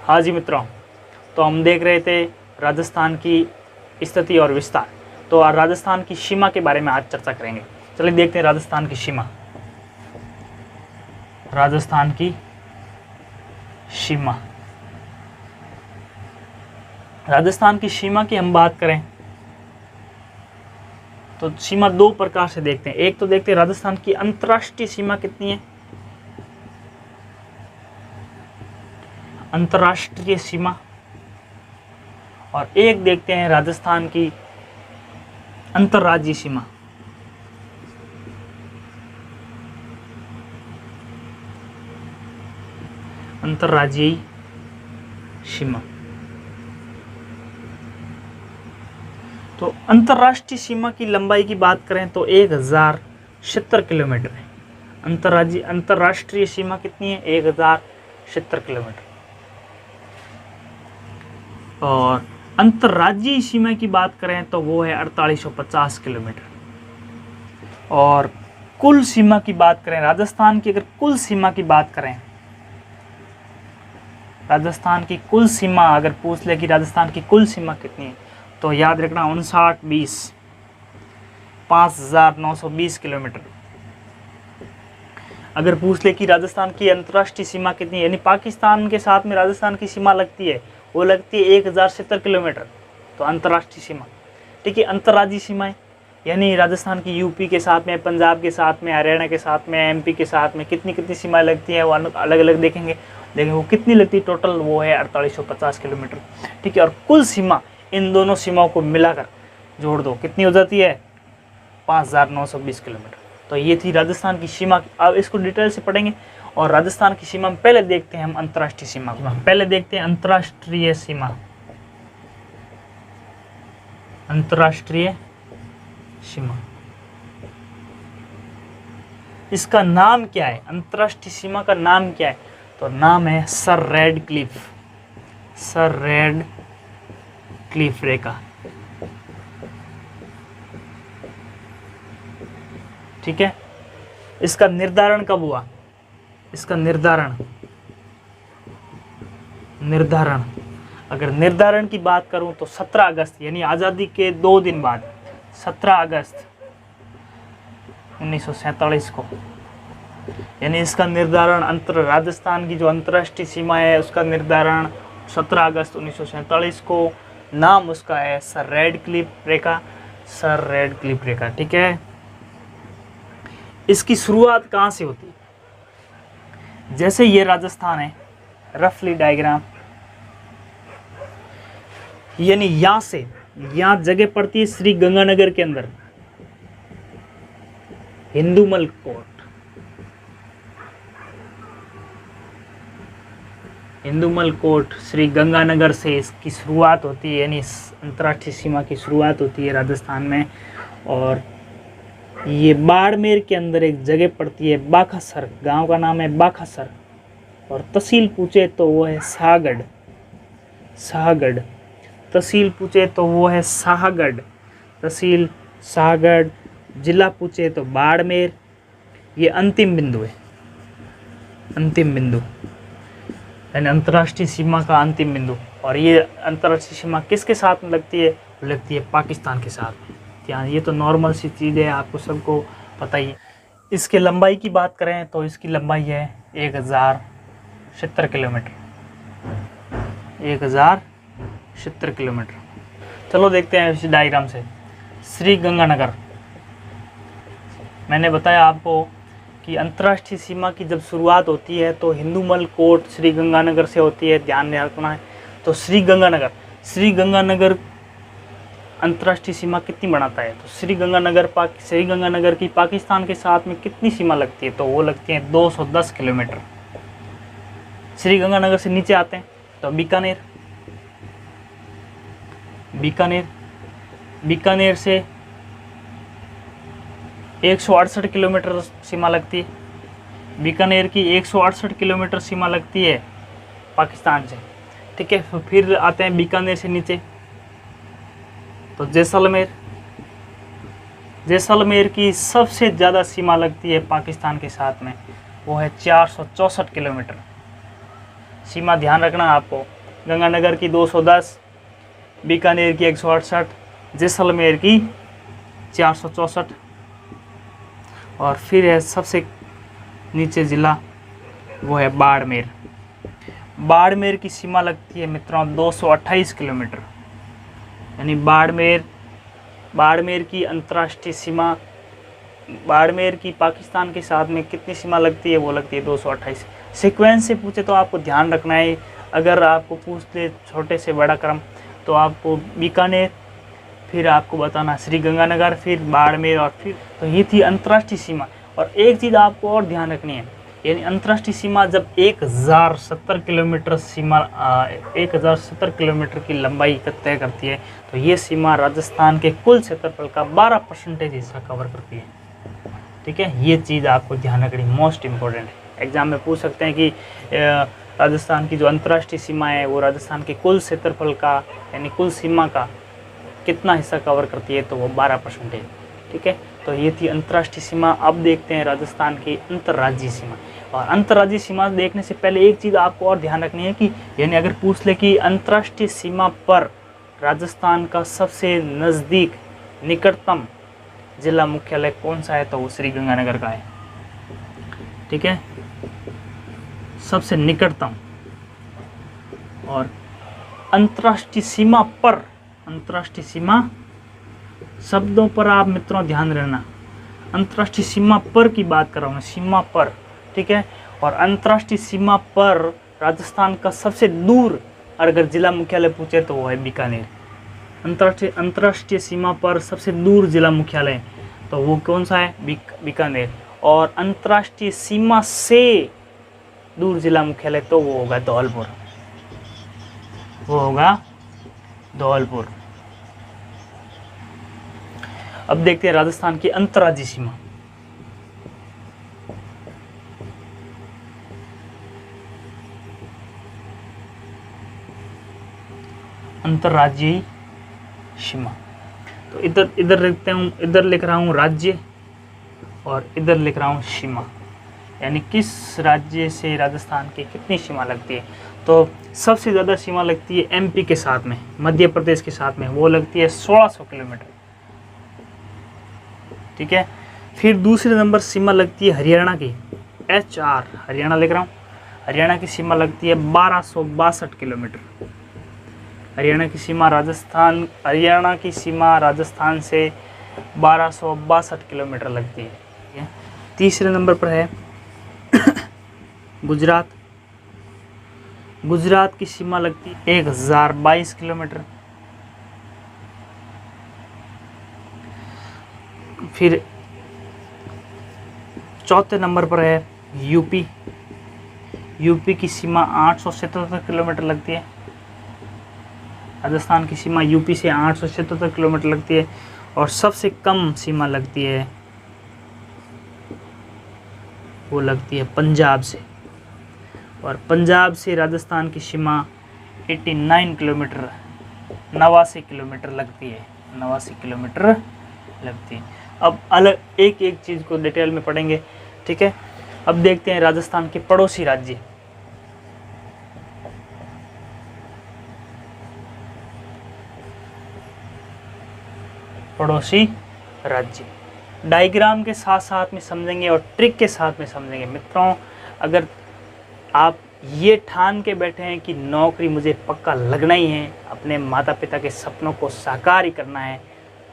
हाँ जी मित्रों, तो हम देख रहे थे राजस्थान की स्थिति और विस्तार। तो आज राजस्थान की सीमा के बारे में आज चर्चा करेंगे। चलिए देखते हैं राजस्थान की सीमा। राजस्थान की सीमा, राजस्थान की सीमा की हम बात करें तो सीमा दो प्रकार से देखते हैं। एक तो देखते हैं राजस्थान की अंतर्राष्ट्रीय सीमा कितनी है, अंतर्राष्ट्रीय सीमा, और एक देखते हैं राजस्थान की अंतर्राज्यीय सीमा। अंतर्राज्यीय सीमा। तो अंतर्राष्ट्रीय सीमा की लंबाई की बात करें तो 1070 किलोमीटर है। अंतर्राष्ट्रीय सीमा कितनी है? 1070 किलोमीटर। और अंतर्राज्यीय सीमा की बात करें तो वो है 4850 किलोमीटर। और कुल सीमा की बात करें, राजस्थान की अगर कुल सीमा की बात करें, राजस्थान की कुल सीमा अगर पूछ ले कि राजस्थान की कुल सीमा कितनी है, तो याद रखना 5920 5920 किलोमीटर। अगर पूछ ले कि राजस्थान की अंतर्राष्ट्रीय सीमा कितनी है, यानी पाकिस्तान के साथ में राजस्थान की सीमा लगती है, वो लगती है 1070 किलोमीटर, तो अंतर्राष्ट्रीय सीमा। ठीक है, अंतर्राज्यीय सीमाएं यानी राजस्थान की यूपी के साथ में, पंजाब के साथ में, हरियाणा के साथ में, एमपी के साथ में कितनी कितनी सीमाएं लगती हैं वो अलग अलग देखेंगे वो कितनी लगती है टोटल, वो है 4850 किलोमीटर। ठीक है, और कुल सीमा इन दोनों सीमाओं को मिलाकर जोड़ दो कितनी हो जाती है? 5920 किलोमीटर। तो ये थी राजस्थान की सीमा। अब इसको डिटेल से पढ़ेंगे। और राजस्थान की सीमा में पहले देखते हैं हम अंतर्राष्ट्रीय सीमा। पहले देखते हैं अंतर्राष्ट्रीय सीमा। अंतर्राष्ट्रीय सीमा, इसका नाम क्या है? अंतर्राष्ट्रीय सीमा का नाम क्या है? तो नाम है सर रैडक्लिफ, सर रैडक्लिफ रेखा। ठीक है, इसका निर्धारण कब हुआ? इसका निर्धारण अगर निर्धारण की बात करूं तो 17 अगस्त यानी आज़ादी के 2 दिन बाद 17 अगस्त 1947 को, यानी इसका निर्धारण राजस्थान की जो अंतर्राष्ट्रीय सीमा है उसका निर्धारण 17 अगस्त 1947 को। नाम उसका है सर रैडक्लिफ रेखा, सर रैडक्लिफ रेखा। ठीक है, इसकी शुरुआत कहाँ से होती है? जैसे ये राजस्थान है, रफली डायग्राम, यानी यहाँ से यहाँ जगह पड़ती है श्री गंगानगर के अंदर, हिंदूमल कोट, हिंदूमल कोट श्री गंगानगर से इसकी शुरुआत होती है, यानी अंतर्राष्ट्रीय सीमा की शुरुआत होती है राजस्थान में। और ये बाड़मेर के अंदर एक जगह पड़ती है बाखासर, गांव का नाम है बाखासर, और तहसील पूछे तो वो है शाहगढ़, शाहगढ़ तहसील पूछे तो वो है शाहगढ़, तहसील शाहगढ़। जिला पूछे तो बाड़मेर। ये अंतिम बिंदु है, अंतिम बिंदु यानी अंतर्राष्ट्रीय सीमा का अंतिम बिंदु। और ये अंतर्राष्ट्रीय सीमा किसके साथ में लगती है? लगती है पाकिस्तान के साथ में। यहाँ ये तो नॉर्मल सी चीज़ है, आपको सबको पता ही है। इसके लंबाई की बात करें तो इसकी लंबाई है 1070 किलोमीटर, 1070 किलोमीटर। चलो देखते हैं इस डायग्राम से। श्री गंगानगर, मैंने बताया आपको कि अंतर्राष्ट्रीय सीमा की जब शुरुआत होती है तो हिंदूमल कोट श्री गंगानगर से होती है, ध्यान रखना है। तो श्री गंगानगर अंतर्राष्ट्रीय सीमा कितनी बनाता है? तो श्री गंगानगर की पाकिस्तान के साथ में कितनी सीमा लगती है? तो वो लगती है 210 किलोमीटर। श्री गंगानगर से नीचे आते हैं तो बीकानेर से 168 किलोमीटर सीमा लगती है। बीकानेर की 168 किलोमीटर सीमा लगती है पाकिस्तान से। ठीक है, फिर आते हैं बीकानेर से नीचे तो जैसलमेर की सबसे ज़्यादा सीमा लगती है पाकिस्तान के साथ में, वो है 464 किलोमीटर। सीमा ध्यान रखना आपको गंगानगर की 210, बीकानेर की 168, जैसलमेर की 464 और फिर है सबसे नीचे ज़िला वो है बाड़मेर। बाड़मेर की सीमा लगती है मित्रों 228 किलोमीटर, यानी बाड़मेर की अंतर्राष्ट्रीय सीमा, बाड़मेर की पाकिस्तान के साथ में कितनी सीमा लगती है, वो लगती है 228। सीक्वेंस से पूछे तो आपको ध्यान रखना है, अगर आपको पूछ ले छोटे से बड़ा क्रम तो आपको बीकानेर, फिर आपको बताना श्री गंगानगर, फिर बाड़मेर और फिर, तो ये थी अंतर्राष्ट्रीय सीमा। और एक चीज़ आपको और ध्यान रखनी है, यानी अंतर्राष्ट्रीय सीमा जब 1070 किलोमीटर सीमा 1070 किलोमीटर की लंबाई तय करती है, तो ये सीमा राजस्थान के कुल क्षेत्रफल का 12% हिस्सा कवर करती है। ठीक है, ये चीज़ आपको ध्यान रखनी मोस्ट इम्पोर्टेंट है। एग्जाम में पूछ सकते हैं कि राजस्थान की जो अंतर्राष्ट्रीय सीमा है वो राजस्थान के कुल क्षेत्रफल का यानी कुल सीमा का कितना हिस्सा कवर करती है, तो वो 12% है। ठीक है, तो ये थी अंतर्राष्ट्रीय सीमा। अब देखते हैं राजस्थान की अंतर्राज्यीय सीमा। और अंतर्राज्यीय सीमा देखने से पहले एक चीज़ आपको और ध्यान रखनी है कि यानी अगर पूछ ले कि अंतर्राष्ट्रीय सीमा पर राजस्थान का सबसे नज़दीक निकटतम जिला मुख्यालय कौन सा है, तो वो श्री गंगानगर का है। ठीक है, सबसे निकटतम। और अंतर्राष्ट्रीय सीमा पर, अंतर्राष्ट्रीय सीमा शब्दों पर आप मित्रों ध्यान रहना, अंतर्राष्ट्रीय सीमा पर की बात कर रहा हूँ, सीमा पर। ठीक है, और अंतर्राष्ट्रीय सीमा पर राजस्थान का सबसे दूर अगर जिला मुख्यालय पूछे तो वो है बीकानेर। अंतर्राष्ट्रीय सीमा पर सबसे दूर जिला मुख्यालय तो वो कौन सा है, बीकानेर। और अंतर्राष्ट्रीय सीमा से दूर जिला मुख्यालय तो वो होगा धौलपुर, वो होगा धौलपुर। अब देखते हैं राजस्थान की अंतर्राज्यीय सीमा। अंतर्राज्यीय सीमा तो इधर लिखते हूँ, इधर लिख रहा हूँ राज्य और इधर लिख रहा हूँ सीमा, यानी किस राज्य से राजस्थान की कितनी सीमा लगती है। तो सबसे ज़्यादा सीमा लगती है एमपी के साथ में, मध्य प्रदेश के साथ में, वो लगती है 1600 किलोमीटर। ठीक है, फिर दूसरे नंबर सीमा लगती है हरियाणा की, HR हरियाणा लिख रहा हूँ, हरियाणा की सीमा लगती है 1262 किलोमीटर। हरियाणा की सीमा राजस्थान से 1262 किलोमीटर लगती है। ठीक है, तीसरे नंबर पर है गुजरात। गुजरात की सीमा लगती है 1022 किलोमीटर। फिर चौथे नंबर पर है यूपी। यूपी की सीमा 877 किलोमीटर लगती है। राजस्थान की सीमा यूपी से 877 किलोमीटर लगती है। और सबसे कम सीमा लगती है वो लगती है पंजाब से, और पंजाब से राजस्थान की सीमा 89 किलोमीटर 89 किलोमीटर लगती है, 89 किलोमीटर लगती है। अब अलग एक एक चीज़ को डिटेल में पढ़ेंगे। ठीक है, अब देखते हैं राजस्थान के पड़ोसी राज्य। पड़ोसी राज्य डायग्राम के साथ साथ में समझेंगे और ट्रिक के साथ में समझेंगे। मित्रों, अगर आप ये ठान के बैठे हैं कि नौकरी मुझे पक्का लगना ही है, अपने माता पिता के सपनों को साकार ही करना है,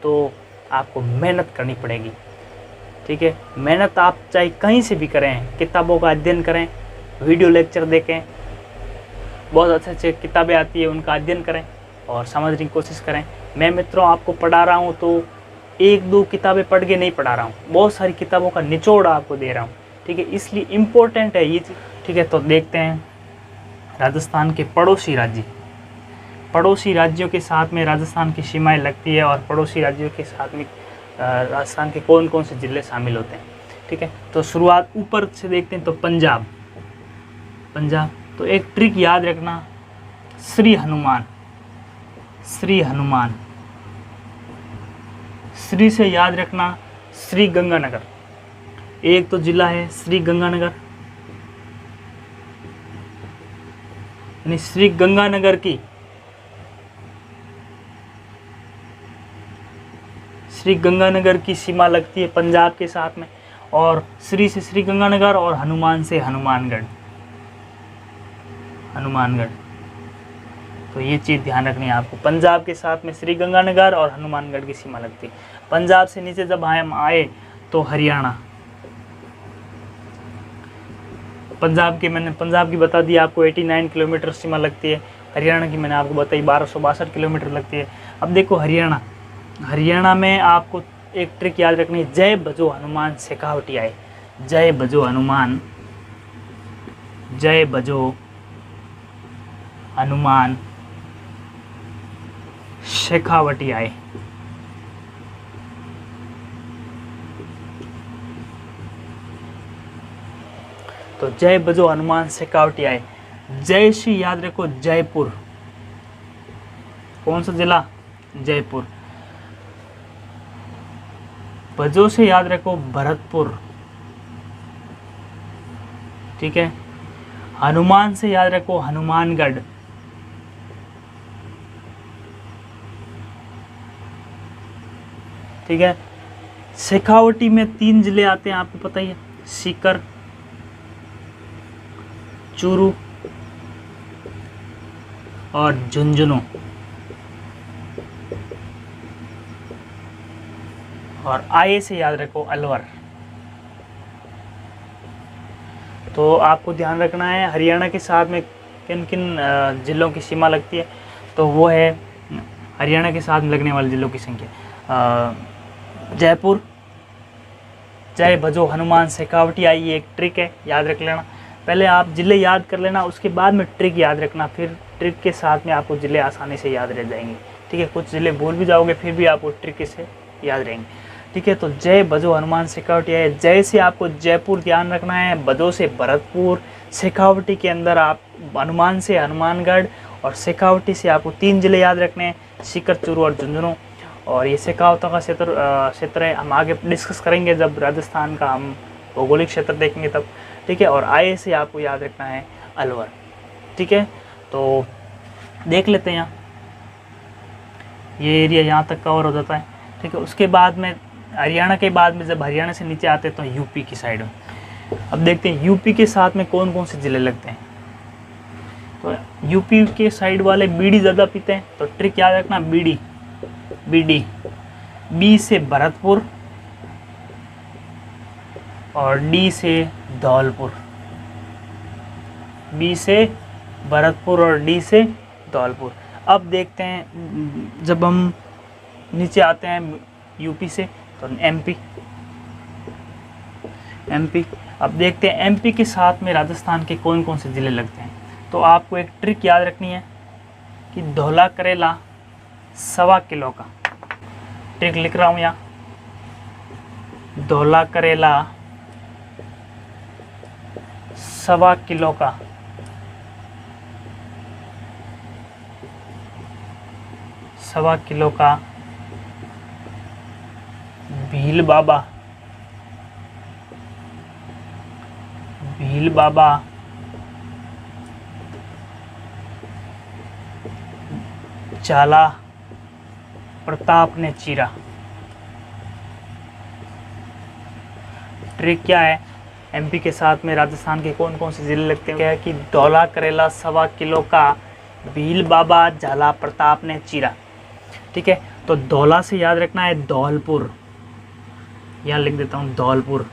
तो आपको मेहनत करनी पड़ेगी। ठीक है, मेहनत आप चाहे कहीं से भी करें, किताबों का अध्ययन करें, वीडियो लेक्चर देखें, बहुत अच्छे अच्छे किताबें आती है उनका अध्ययन करें और समझने की कोशिश करें। मैं मित्रों आपको पढ़ा रहा हूँ तो एक दो किताबें पढ़ के नहीं पढ़ा रहा हूँ, बहुत सारी किताबों का निचोड़ आपको दे रहा हूँ। ठीक है, इसलिए इम्पोर्टेंट है ये चीज़। ठीक है, तो देखते हैं राजस्थान के पड़ोसी राज्य। पड़ोसी राज्यों के साथ में राजस्थान की सीमाएं लगती है और पड़ोसी राज्यों के साथ में राजस्थान के कौन कौन से ज़िले शामिल होते हैं। ठीक है, तो शुरुआत ऊपर से देखते हैं। तो पंजाब, तो एक ट्रिक याद रखना, श्री हनुमान, श्री से याद रखना श्री गंगानगर। एक तो जिला है श्री गंगानगर, यानी श्री गंगानगर की सीमा लगती है पंजाब के साथ में, और श्री से श्री गंगानगर और हनुमान से हनुमानगढ़। तो ये चीज़ ध्यान रखनी है आपको, पंजाब के साथ में श्री गंगानगर और हनुमानगढ़ की सीमा लगती है। पंजाब से नीचे जब हम आए तो हरियाणा, पंजाब की बता दी आपको 89 किलोमीटर सीमा लगती है। हरियाणा की मैंने आपको बताई 1262 किलोमीटर लगती है। अब देखो हरियाणा में आपको एक ट्रिक याद रखनी है, जय भजो हनुमान शेखावटी आए। जय भजो हनुमान शेखावटी आए। तो जय भजो हनुमान शेखावटी आए। जय से याद रखो जयपुर, कौन सा जिला? जयपुर। भजो से याद रखो भरतपुर, ठीक है। हनुमान से याद रखो हनुमानगढ़, ठीक है। शेखावटी में 3 जिले आते हैं, आपको पता ही है, सीकर, चूरू और झुंझुनू। और आए से याद रखो अलवर। तो आपको ध्यान रखना है हरियाणा के साथ में किन किन जिलों की सीमा लगती है। तो वो है हरियाणा के साथ में लगने वाले जिलों की संख्या, जयपुर, जय भजो हनुमान शेखावटी आई, ये एक ट्रिक है, याद रख लेना। पहले आप जिले याद कर लेना, उसके बाद में ट्रिक याद रखना, फिर ट्रिक के साथ में आपको जिले आसानी से याद रह जाएंगे, ठीक है। कुछ जिले भूल भी जाओगे फिर भी आपको ट्रिक से याद रहेंगे, ठीक है। तो जय भजो हनुमान शेखावटी आए। जय से आपको जयपुर ध्यान रखना है, भजो से भरतपुर, शेखावटी के अंदर आप हनुमान से हनुमानगढ़, और शेखावटी से आपको 3 जिले याद रखने हैं, सीकर, चूरू और झुंझुनू। और ये शेखावतों का क्षेत्र है, हम आगे डिस्कस करेंगे जब राजस्थान का हम भौगोलिक क्षेत्र देखेंगे तब, ठीक है। और आए से आपको याद रखना है अलवर, ठीक है। तो देख लेते हैं, यहाँ ये एरिया यहाँ तक कवर हो जाता है, ठीक है। उसके बाद में हरियाणा के बाद में जब हरियाणा से नीचे आते हैं तो यूपी की साइड में। अब देखते हैं यूपी के साथ में कौन कौन से ज़िले लगते हैं। तो यूपी के साइड वाले बीड़ी ज़्यादा पीते हैं, तो ट्रिक याद रखना, बीड़ी, बी से भरतपुर और डी से धौलपुर, बी से भरतपुर और डी से धौलपुर। अब देखते हैं जब हम नीचे आते हैं यूपी से तो एमपी। अब देखते हैं एमपी के साथ में राजस्थान के कौन कौन से ज़िले लगते हैं। तो आपको एक ट्रिक याद रखनी है कि धौला करेला 1.25 किलो का, ट्रिक लिख रहा हूँ यहाँ, धौला करेला 1.25 किलो का, 1.25 किलो का भील बाबा झाला प्रताप ने चीरा। ट्रिक क्या है, एमपी के साथ में राजस्थान के कौन कौन से जिले लगते हैं, क्या है कि धौला करेला 1.25 किलो का भील बाबा झाला प्रताप ने चीरा, ठीक है। तो धौला से याद रखना है धौलपुर, यहाँ लिख देता हूँ धौलपुर।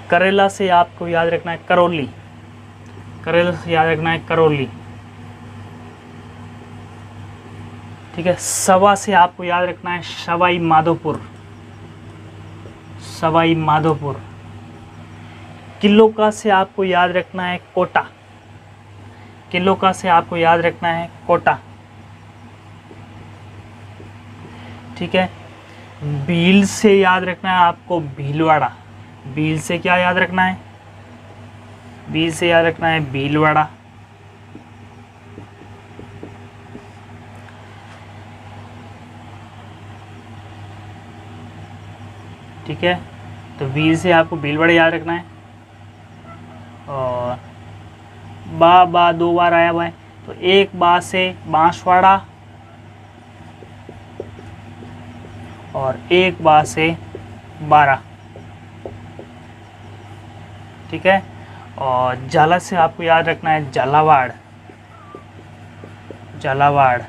करेला से आपको याद रखना है करौली, ठीक है। सवा से आपको याद रखना है सवाई माधोपुर। किलो का से आपको याद रखना है कोटा, ठीक है। भील से याद रखना है आपको भीलवाड़ा, भील से क्या याद रखना है, भीलवाड़ा। ठीक है, तो भील से आपको भीलवाड़ा याद रखना है। और बा 2 बार आया हुआ है, तो एक बा से बांसवाड़ा और एक बा से बारा, ठीक है। और झाला से आपको याद रखना है झालावाड़, झालावाड़,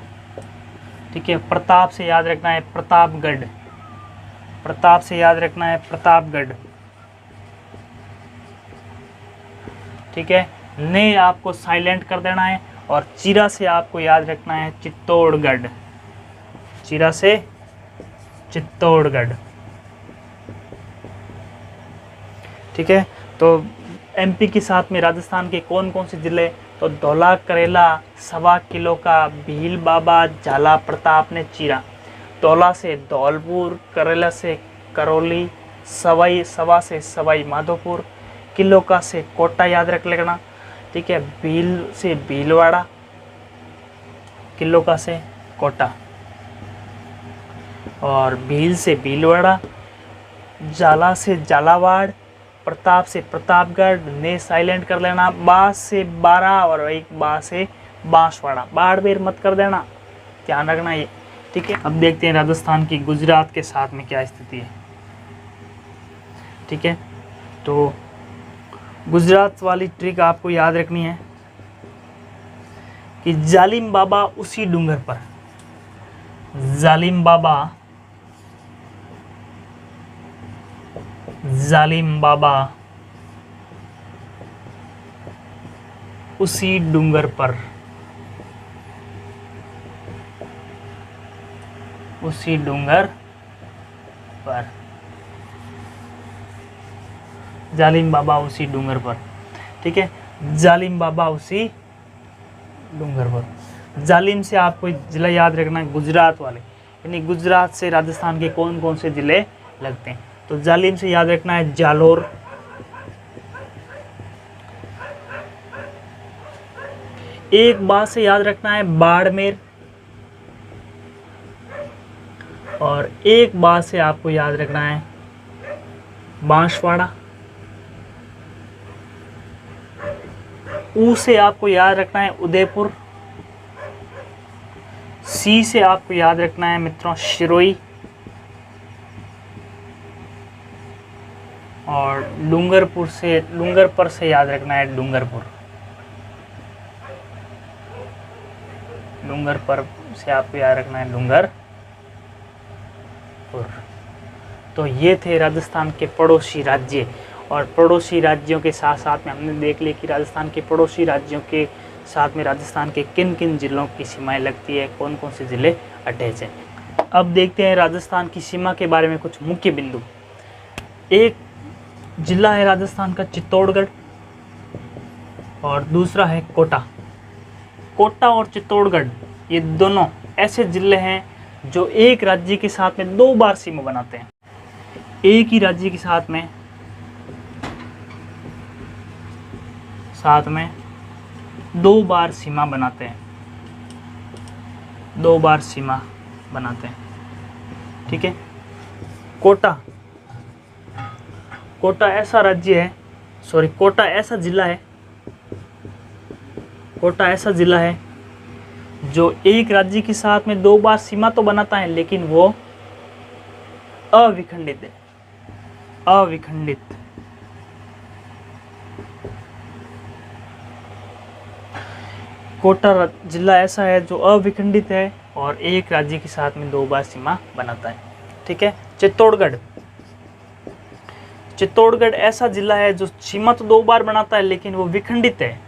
ठीक है। प्रताप से याद रखना है प्रतापगढ़, प्रताप से याद रखना है प्रतापगढ़, ठीक है। ने आपको साइलेंट कर देना है। और चिरा से आपको याद रखना है चित्तौड़गढ़, चिरा से चित्तौड़गढ़, ठीक है। तो एमपी के साथ में राजस्थान के कौन कौन से जिले, तो धौला करेला, सवा किलो का, भील बाबा, झाला, प्रताप ने चिरा। धौला से धौलपुर, करेला से करौली, सवा से सवाई माधोपुर, किलो का से कोटा याद रख लेना, ठीक है। भील से भीलवाड़ा, किलो का से कोटा, और भील से भीलवाड़ा, झाला से झालावाड़, प्रताप से प्रतापगढ़, ने साइलेंट कर लेना, बा से 12 और एक बा से बांसवाड़ा, बाड़मेर मत कर देना, ध्यान रखना ये, ठीक है। अब देखते हैं राजस्थान की गुजरात के साथ में क्या स्थिति है, ठीक है। तो गुजरात वाली ट्रिक आपको याद रखनी है कि जालिम बाबा उसी डूंगर पर, जालिम बाबा, जालिम बाबा उसी डूंगर पर, उसी डूंगर पर, जालिम बाबा उसी डूंगर पर, ठीक है। जालिम बाबा उसी डूंगर पर। जालिम से आपको जिला याद रखना है गुजरात वाले, यानी गुजरात से राजस्थान के कौन कौन से जिले लगते हैं। तो जालिम से याद रखना है जालोर, एक बा से याद रखना है बाड़मेर, और एक बा से आपको याद रखना है बांसवाड़ा, ऊ से आपको याद रखना है उदयपुर, सी से आपको याद रखना है मित्रों शिरोई, और डूंगरपुर से याद रखना है डूंगरपुर, डूंगरपुर से आपको याद रखना है डूंगरपुर। तो ये थे राजस्थान के पड़ोसी राज्य, और पड़ोसी राज्यों के साथ साथ में हमने देख लिया कि राजस्थान के पड़ोसी राज्यों के साथ में राजस्थान के किन किन जिलों की सीमाएं लगती है, कौन कौन से ज़िले अटैच हैं। अब देखते हैं राजस्थान की सीमा के बारे में कुछ मुख्य बिंदु। एक जिला है राजस्थान का चित्तौड़गढ़, और दूसरा है कोटा। कोटा और चित्तौड़गढ़ ये दोनों ऐसे जिले हैं जो एक राज्य के साथ में 2 बार सीमा बनाते हैं, एक ही राज्य के साथ में 2 बार सीमा बनाते हैं, 2 बार सीमा बनाते हैं, ठीक है। कोटा ऐसा राज्य है, कोटा ऐसा जिला है जो एक राज्य के साथ में 2 बार सीमा तो बनाता है, लेकिन वो अविखंडित है, अविखंडित। कोटा जिला ऐसा है जो अविखंडित है और एक राज्य के साथ में 2 बार सीमा बनाता है, ठीक है। चित्तौड़गढ़ ऐसा जिला है जो सीमा तो 2 बार बनाता है, लेकिन वो विखंडित है,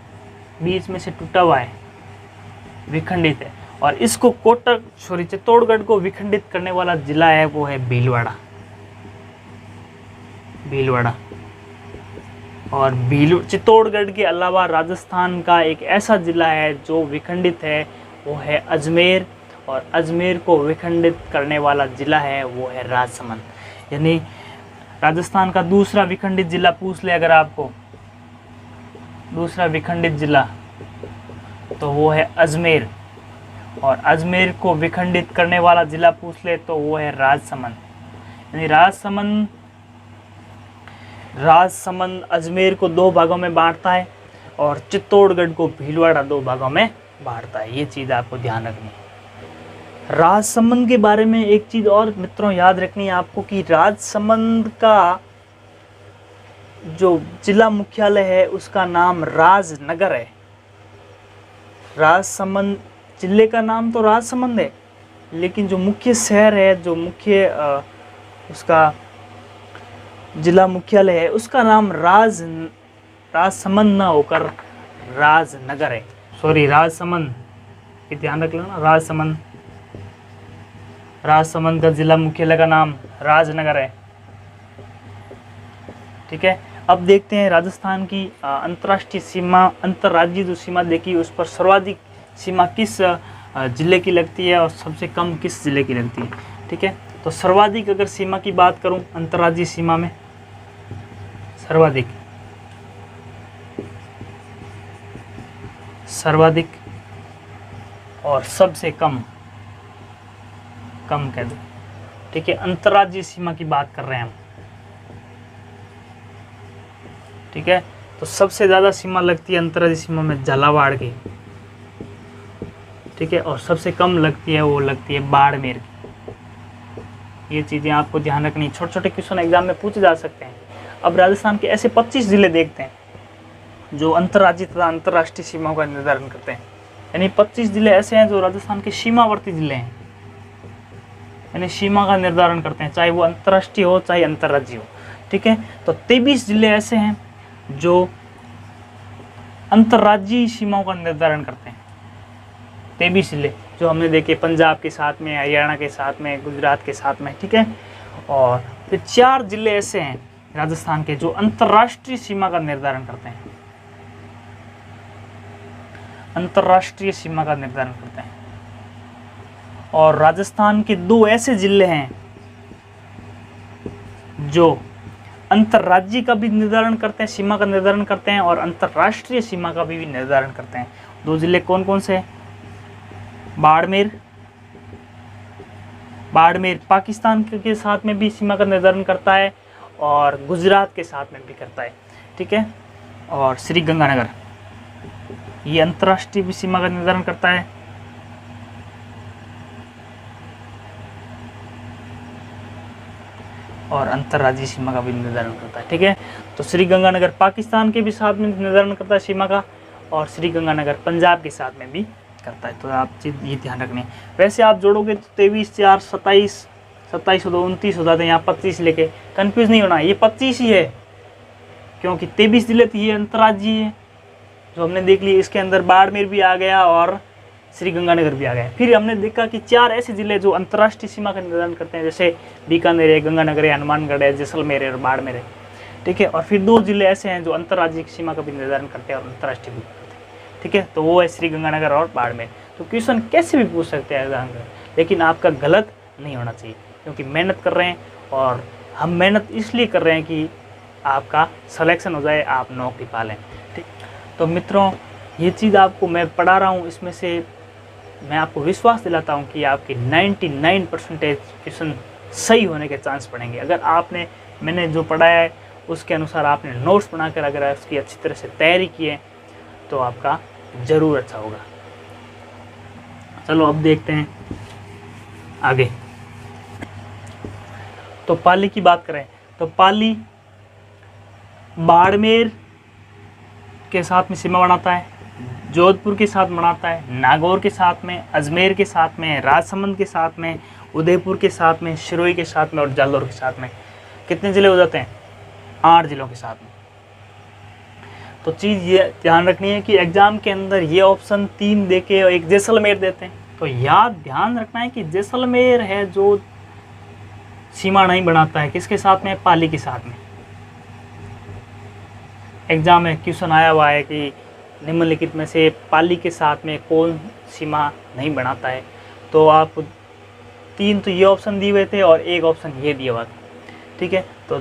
बीच में से टूटा हुआ है, विखंडित है। और इसको चित्तौड़गढ़ को विखंडित करने वाला जिला है वो है भीलवाड़ा। और चित्तौड़गढ़ के अलावा राजस्थान का एक ऐसा जिला है जो विखंडित है, वो है अजमेर, और अजमेर को विखंडित करने वाला जिला है वो है राजसमंद। यानी राजस्थान का दूसरा विखंडित जिला पूछ ले अगर आपको, दूसरा विखंडित जिला, तो वो है अजमेर, और अजमेर को विखंडित करने वाला जिला पूछ ले तो वो है राजसमंद। यानी राजसमंद राजसमंद अजमेर को 2 भागों में बांटता है और चित्तौड़गढ़ को भीलवाड़ा 2 भागों में बांटता है। ये चीज़ आपको ध्यान रखनी है। राजसमंद के बारे में एक चीज़ और मित्रों याद रखनी है आपको कि राजसमंद का जो जिला मुख्यालय है उसका नाम राजनगर है। राजसमंद जिले का नाम तो राजसमंद है, लेकिन जो मुख्य शहर है, जो मुख्य उसका जिला मुख्यालय है, उसका नाम राजसमंद ना होकर राजनगर है। सॉरी, राजसमंद, ये ध्यान रख लेना। राजसमंद का जिला मुख्यालय का नाम राजनगर है। ठीक है, अब देखते हैं राजस्थान की अंतर्राष्ट्रीय सीमा, अंतर्राज्यीय जो सीमा देखी उस पर सर्वाधिक सीमा किस जिले की लगती है और सबसे कम किस जिले की लगती है। ठीक है, तो सर्वाधिक अगर सीमा की बात करूं अंतर्राज्यीय सीमा में, सर्वाधिक और सबसे कम कह दो। ठीक है, अंतर्राज्यीय सीमा की बात कर रहे हैं हम। ठीक है, तो सबसे ज़्यादा सीमा लगती है अंतर्राज्यीय सीमा में झालावाड़ की। ठीक है, और सबसे कम लगती है वो लगती है बाड़मेर की। ये चीज़ें आपको ध्यान रखनी। छोटे छोटे क्वेश्चन एग्जाम में पूछे जा सकते हैं। अब राजस्थान के ऐसे 25 जिले देखते हैं जो अंतर्राज्यीय तथा अंतर्राष्ट्रीय सीमाओं का निर्धारण करते हैं। यानी 25 जिले ऐसे हैं जो राजस्थान के सीमावर्ती जिले हैं, यानी सीमा का निर्धारण करते हैं, चाहे वो अंतर्राष्ट्रीय हो चाहे अंतर्राज्यीय हो। ठीक है, तो 23 जिले ऐसे हैं जो अंतर्राज्यीय सीमाओं का निर्धारण करते हैं। 23 जिले जो हमने देखे, पंजाब के साथ में, हरियाणा के साथ में, गुजरात के साथ में। ठीक है, और फिर 4 जिले ऐसे हैं राजस्थान के जो अंतर्राष्ट्रीय सीमा का निर्धारण करते हैं, अंतर्राष्ट्रीय सीमा का निर्धारण करते हैं। और राजस्थान के 2 ऐसे जिले हैं जो अंतर्राज्यीय का भी निर्धारण करते हैं, सीमा का निर्धारण करते हैं, और अंतर्राष्ट्रीय सीमा का भी निर्धारण करते हैं। 2 जिले कौन कौन से हैं? बाड़मेर पाकिस्तान के साथ में भी सीमा का निर्धारण करता है और गुजरात के साथ में भी करता है। ठीक है, और श्री गंगानगर ये अंतर्राष्ट्रीय भी सीमा का निर्धारण करता है। और अंतर्राज्यीय सीमा का भी निर्धारण करता है। ठीक है, तो श्री गंगानगर पाकिस्तान के भी साथ में निर्धारण करता है सीमा का, और श्री गंगानगर पंजाब के साथ में भी करता है। तो आप चीज़ ये ध्यान रखनी है। वैसे आप जोड़ोगे तो 23, 4, 27, 27 हो तो 29 हो जाते हैं। यहाँ 25 लेके कंफ्यूज नहीं होना, ये 25 ही है क्योंकि 23 जिले तो ये अंतर्राज्यीय है जो हमने देख ली। इसके अंदर बाड़मेर भी आ गया और श्री गंगानगर भी आ गया। फिर हमने देखा कि 4 ऐसे जिले जो अंतर्राष्ट्रीय सीमा का निर्धारण करते हैं, जैसे बीकानेर है, गंगानगर है, हनुमानगढ़ है, जैसलमेर है और बाड़मेर है। ठीक है, और फिर 2 जिले ऐसे हैं जो अंतर्राज्यीय सीमा का भी निर्धारण करते हैं और अंतर्राष्ट्रीय भी करते हैं। ठीक है, तो वो है श्री गंगानगर और बाड़मेर। तो क्वेश्चन कैसे भी पूछ सकते हैं एग्जाम में, लेकिन आपका गलत नहीं होना चाहिए क्योंकि मेहनत कर रहे हैं और हम मेहनत इसलिए कर रहे हैं कि आपका सिलेक्शन हो जाए, आप नौकरी पा लें। ठीक, तो मित्रों ये चीज़ आपको मैं पढ़ा रहा हूँ, इसमें से मैं आपको विश्वास दिलाता हूँ कि आपके 99% क्वेश्चन सही होने के चांस पड़ेंगे। अगर आपने मैंने जो पढ़ाया है उसके अनुसार आपने नोट्स बनाकर अगर उसकी अच्छी तरह से तैयारी की है तो आपका ज़रूर अच्छा होगा। चलो अब देखते हैं आगे। तो पाली की बात करें तो पाली बाड़मेर के साथ में सीमा बनाता है, जोधपुर के साथ बनाता है, नागौर के साथ में, अजमेर के साथ में, राजसमंद के साथ में, उदयपुर के साथ में, सिरोही के साथ में और जालौर के साथ में। कितने ज़िले हो जाते हैं? 8 जिलों के साथ में। तो चीज़ ये ध्यान रखनी है कि एग्ज़ाम के अंदर ये ऑप्शन 3 देके और एक जैसलमेर देते हैं, तो याद ध्यान रखना है कि जैसलमेर है जो सीमा नहीं बनाता है, किसके साथ में? पाली के साथ में। एग्ज़ाम में क्वेश्चन आया हुआ है कि निम्नलिखित में से पाली के साथ में कौन सीमा नहीं बनाता है, तो आप 3 तो ये ऑप्शन दिए हुए थे और एक ऑप्शन ये दिया हुआ था। ठीक है, तो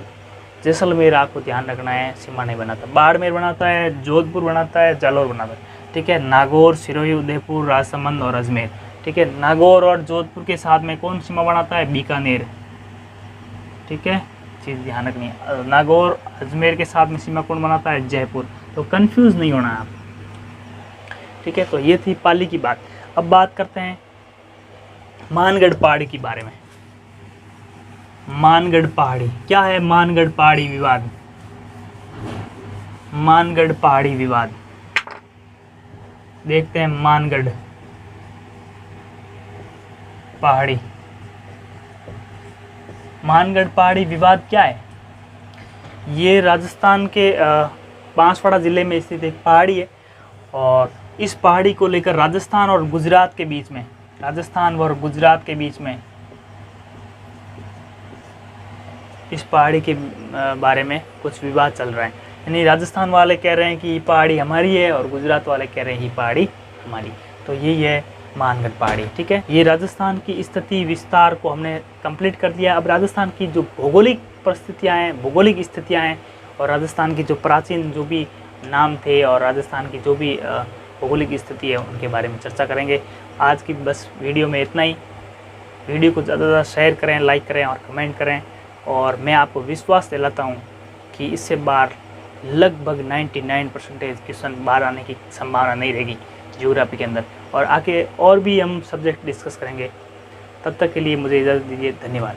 जैसलमेर आपको ध्यान रखना है सीमा नहीं बनाता। बाड़मेर बनाता है, जोधपुर बनाता है, जालौर बनाता है। ठीक है, नागौर, सिरोही, उदयपुर, राजसमंद और अजमेर। ठीक है, नागौर और जोधपुर के साथ में कौन सीमा बनाता है? बीकानेर। ठीक है, चीज़ ध्यान रखनी है। नागौर अजमेर के साथ में सीमा कौन बनाता है? जयपुर। तो कंफ्यूज नहीं होना आप, ठीक है। तो ये थी पाली की बात। अब बात करते हैं मानगढ़ पहाड़ी के बारे में। मानगढ़ पहाड़ी क्या है? मानगढ़ पहाड़ी विवाद। मानगढ़ पहाड़ी विवाद देखते हैं। मानगढ़ पहाड़ी, मानगढ़ पहाड़ी विवाद क्या है? ये राजस्थान के बांसवाड़ा ज़िले में स्थित एक पहाड़ी है और इस पहाड़ी को लेकर राजस्थान और गुजरात के बीच में, राजस्थान और गुजरात के बीच में इस पहाड़ी के बारे में कुछ विवाद चल रहा है। यानी राजस्थान वाले कह रहे हैं कि ये पहाड़ी हमारी है और गुजरात वाले कह रहे हैं ये पहाड़ी हमारी। तो यही है मानगढ़ पहाड़ी, ठीक है। ये राजस्थान की स्थिति विस्तार को हमने कंप्लीट कर दिया। अब राजस्थान की जो भौगोलिक परिस्थितियाँ हैं, भौगोलिक स्थितियाँ हैं और राजस्थान की जो प्राचीन जो भी नाम थे और राजस्थान की जो भी भौगोलिक स्थिति है उनके बारे में चर्चा करेंगे। आज की बस वीडियो में इतना ही। वीडियो को ज़्यादा से ज़्यादा शेयर करें, लाइक करें और कमेंट करें। और मैं आपको विश्वास दिलाता हूँ कि इससे बार लगभग 99% क्वेश्चन बाहर आने की संभावना नहीं रहेगी ज्योग्राफी के अंदर। और आगे और भी हम सब्जेक्ट डिस्कस करेंगे। तब तक के लिए मुझे इजाज़त दीजिए। धन्यवाद।